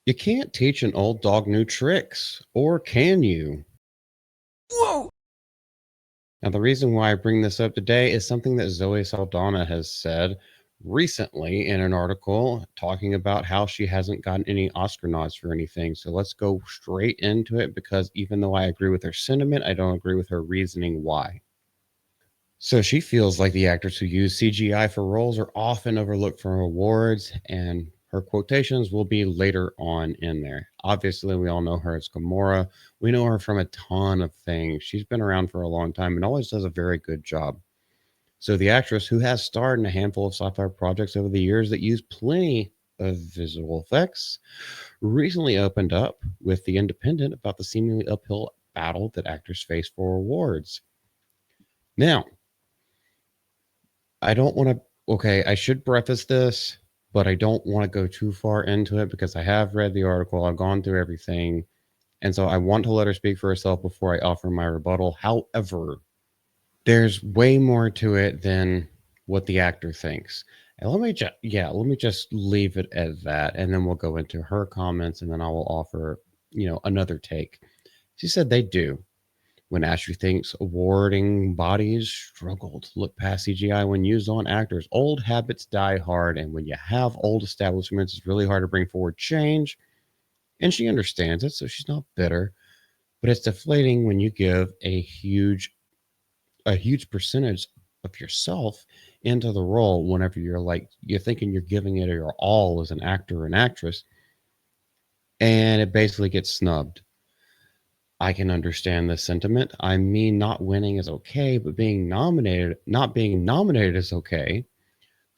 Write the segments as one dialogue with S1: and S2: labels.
S1: You can't teach an old dog new tricks, or can you?
S2: Whoa!
S1: Now, the reason why I bring this up today is something that Zoe Saldana has said recently in an article talking about how she hasn't gotten any Oscar nods for anything. So let's go straight into it because even though I agree with her sentiment, I don't agree with her reasoning why. So she feels like the actors who use CGI for roles are often overlooked for awards, and her quotations will be later on in there. Obviously, we all know her as Gamora. We know her from a ton of things. She's been around for a long time and always does a very good job. So the actress, who has starred in a handful of sci-fi projects over the years that use plenty of visual effects, recently opened up with The Independent about the seemingly uphill battle that actors face for awards. Now, I don't want to. Okay, I should preface this, but I don't want to go too far into it because I have read the article, I've gone through everything, and so I want to let her speak for herself before I offer my rebuttal. However, there's way more to it than what the actor thinks. And let me just leave it at that, and then we'll go into her comments, and then I will offer, another take. She said they do. When Ashley thinks awarding bodies struggle to look past CGI when used on actors, old habits die hard, and when you have old establishments, it's really hard to bring forward change. And she understands it, so she's not bitter. But it's deflating when you give a huge percentage of yourself into the role whenever you're thinking you're giving it your all as an actor or an actress, and it basically gets snubbed. I can understand this sentiment. I mean, not winning is okay, but not being nominated is okay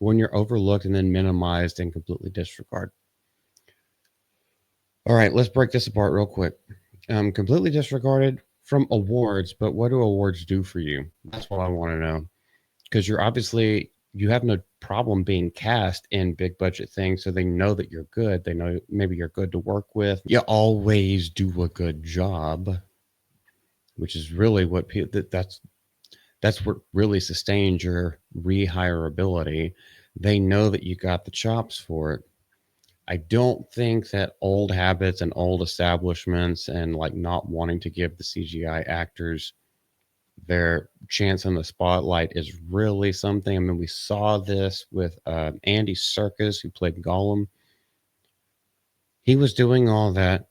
S1: when you're overlooked and then minimized and completely disregarded. All right, let's break this apart real quick. Completely disregarded from awards, but what do awards do for you? That's what I want to know. Because you have no problem being cast in big budget things, so they know that you're good. They know maybe you're good to work with. You always do a good job, which is really that's what really sustains your rehireability. They know that you got the chops for it. I don't think that old habits and old establishments and like not wanting to give the CGI actors their chance in the spotlight is really something. I mean, we saw this with Andy Serkis, who played Gollum. He was doing all that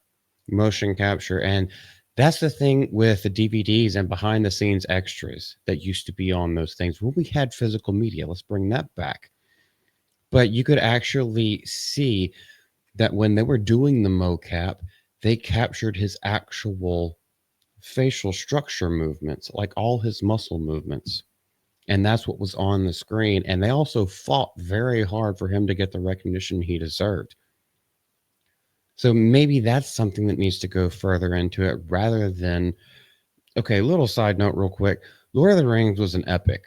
S1: motion capture, and that's the thing with the DVDs and behind the scenes extras that used to be on those things when we had physical media. Let's bring that back. But you could actually see that when they were doing the mocap, they captured his actual facial structure movements, like all his muscle movements. And that's what was on the screen. And they also fought very hard for him to get the recognition he deserved. So maybe that's something that needs to go further into it rather than. Okay, little side note, real quick. Lord of the Rings was an epic.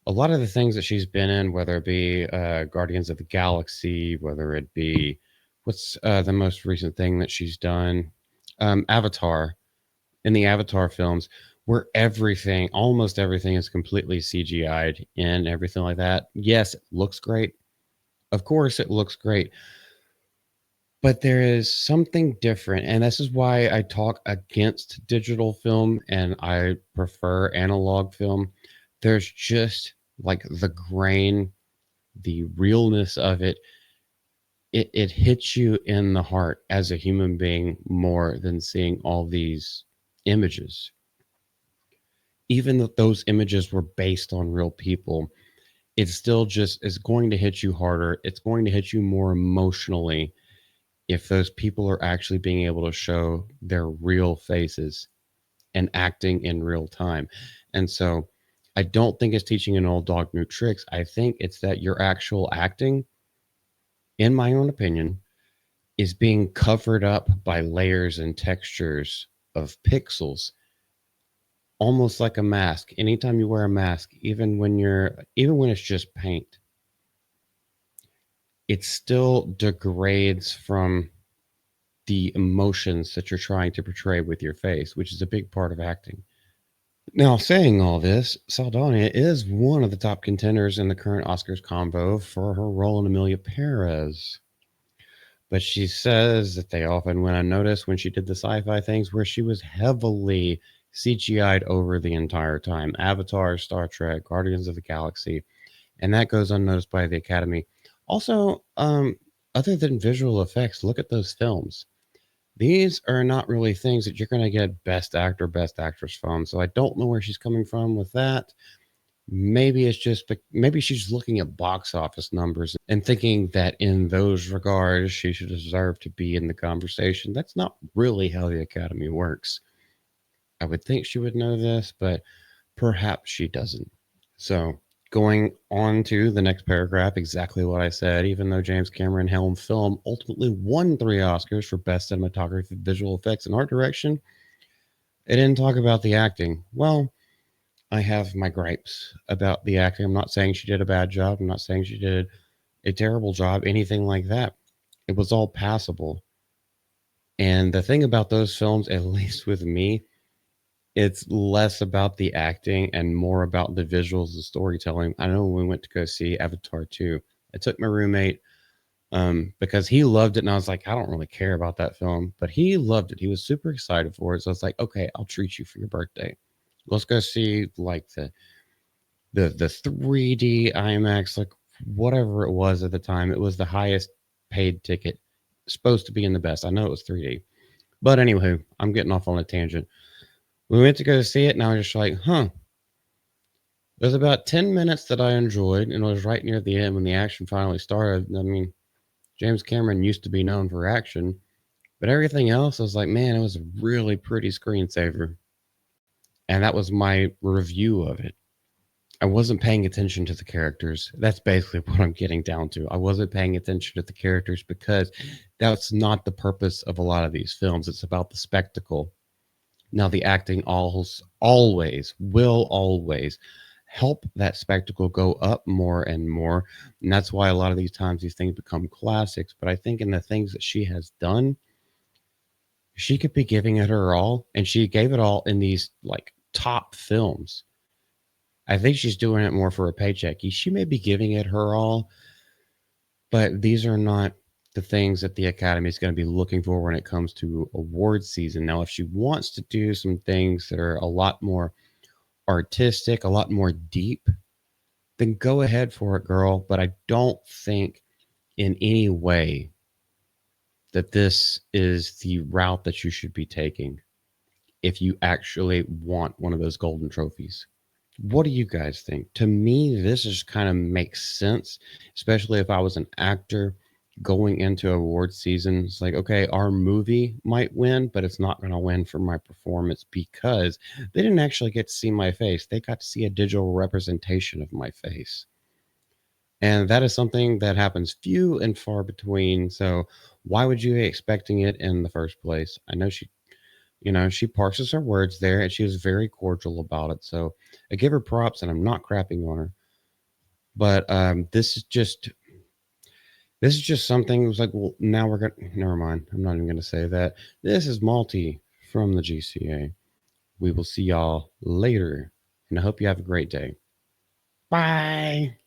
S1: A lot of the things that she's been in, whether it be Guardians of the Galaxy, whether it be what's the most recent thing that she's done, Avatar, in the Avatar films, where almost everything is completely CGI'd and everything like that. Yes, it looks great. Of course, it looks great. But there is something different. And this is why I talk against digital film and I prefer analog film. There's just like the grain, the realness of it. It hits you in the heart as a human being more than seeing all these images. Even though those images were based on real people, it still just is going to hit you harder. It's going to hit you more emotionally if those people are actually being able to show their real faces and acting in real time. And so I don't think it's teaching an old dog new tricks. I think it's that your actual acting, in my own opinion, is being covered up by layers and textures of pixels, almost like a mask. Anytime you wear a mask, even when it's just paint, it still degrades from the emotions that you're trying to portray with your face, which is a big part of acting. Now, saying all this, Saldana is one of the top contenders in the current Oscars combo for her role in Amelia Perez. But she says that they often went unnoticed when she did the sci-fi things where she was heavily CGI'd over the entire time. Avatar, Star Trek, Guardians of the Galaxy, and that goes unnoticed by the Academy. Also, other than visual effects, look at those films. These are not really things that you're going to get Best Actor, Best Actress from. So I don't know where she's coming from with that. Maybe it's just, maybe she's looking at box office numbers and thinking that in those regards, she should deserve to be in the conversation. That's not really how the Academy works. I would think she would know this, but perhaps she doesn't. So, going on to the next paragraph, exactly what I said. Even though James Cameron helmed film ultimately won 3 Oscars for Best Cinematography, Visual Effects, and Art Direction, it didn't talk about the acting. Well, I have my gripes about the acting. I'm not saying she did a bad job. I'm not saying she did a terrible job, anything like that. It was all passable. And the thing about those films, at least with me, it's less about the acting and more about the visuals, the storytelling. I know when we went to go see Avatar 2, I took my roommate because he loved it. And I was like, I don't really care about that film, but he loved it. He was super excited for it. So I was like, okay, I'll treat you for your birthday. Let's go see like the 3D IMAX, like whatever it was at the time. It was the highest paid ticket, supposed to be in the best. I know it was 3D. But anywho, I'm getting off on a tangent. We went to go see it, and I was just like, huh. There's about 10 minutes that I enjoyed, and it was right near the end when the action finally started. I mean, James Cameron used to be known for action, but everything else, I was like, man, it was a really pretty screensaver. And that was my review of it. I wasn't paying attention to the characters. That's basically what I'm getting down to. I wasn't paying attention to the characters because that's not the purpose of a lot of these films. It's about the spectacle. Now, the acting always will always help that spectacle go up more and more. And that's why a lot of these times these things become classics. But I think in the things that she has done, she could be giving it her all. And she gave it all in these like top films. I think she's doing it more for a paycheck. She may be giving it her all, but these are not the things that the Academy is going to be looking for when it comes to awards season. Now, if she wants to do some things that are a lot more artistic, a lot more deep, then go ahead for it, girl. But I don't think in any way that this is the route that you should be taking if you actually want one of those golden trophies. What do you guys think? To me, this just kind of makes sense, especially if I was an actor going into award season. It's like, okay, our movie might win, but it's not going to win for my performance because they didn't actually get to see my face. They got to see a digital representation of my face. And that is something that happens few and far between. So why would you be expecting it in the first place? I know she parses her words there and she was very cordial about it. So I give her props and I'm not crapping on her. But this is just something. It was like, well, now we're gonna never mind. I'm not even gonna say that. This is Malty from the GCA. We will see y'all later. And I hope you have a great day. Bye.